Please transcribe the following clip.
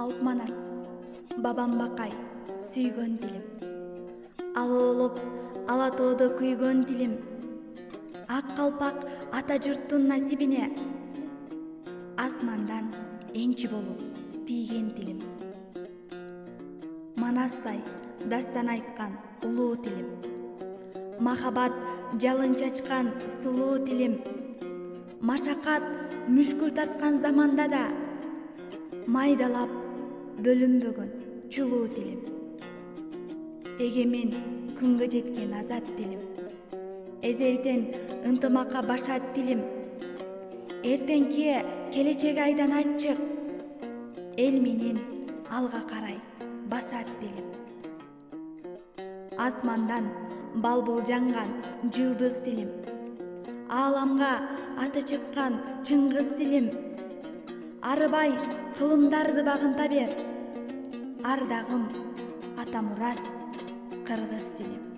Алп манас, бабам бакай, сүйгөн тилим. Ал олоп, ала тоодо күйгөн тилим. Ак калпак ата журттун насибине, асмандан энчи болуп тийген тилим. Манастай дастан айткан улуу тилим. Махабат жалын чачкан сулуу тилим. Машакат мүшкүл тарткан заманда да майдалап бөлүнбөгөн чулуу тилим. Эгемен күнгө жеткен азат тилим. Эзелден ынтымакка башат тилим. Эртеңки келечеги айдан ачык, эл менен алга карай басат тилим. Асмандан балбул жанган жылдыз тилим. Ааламга аты чыккан чыңгыз тилим. Арыбай кылымдарды багынта бер, ардагым атамурас кыргыз тилим.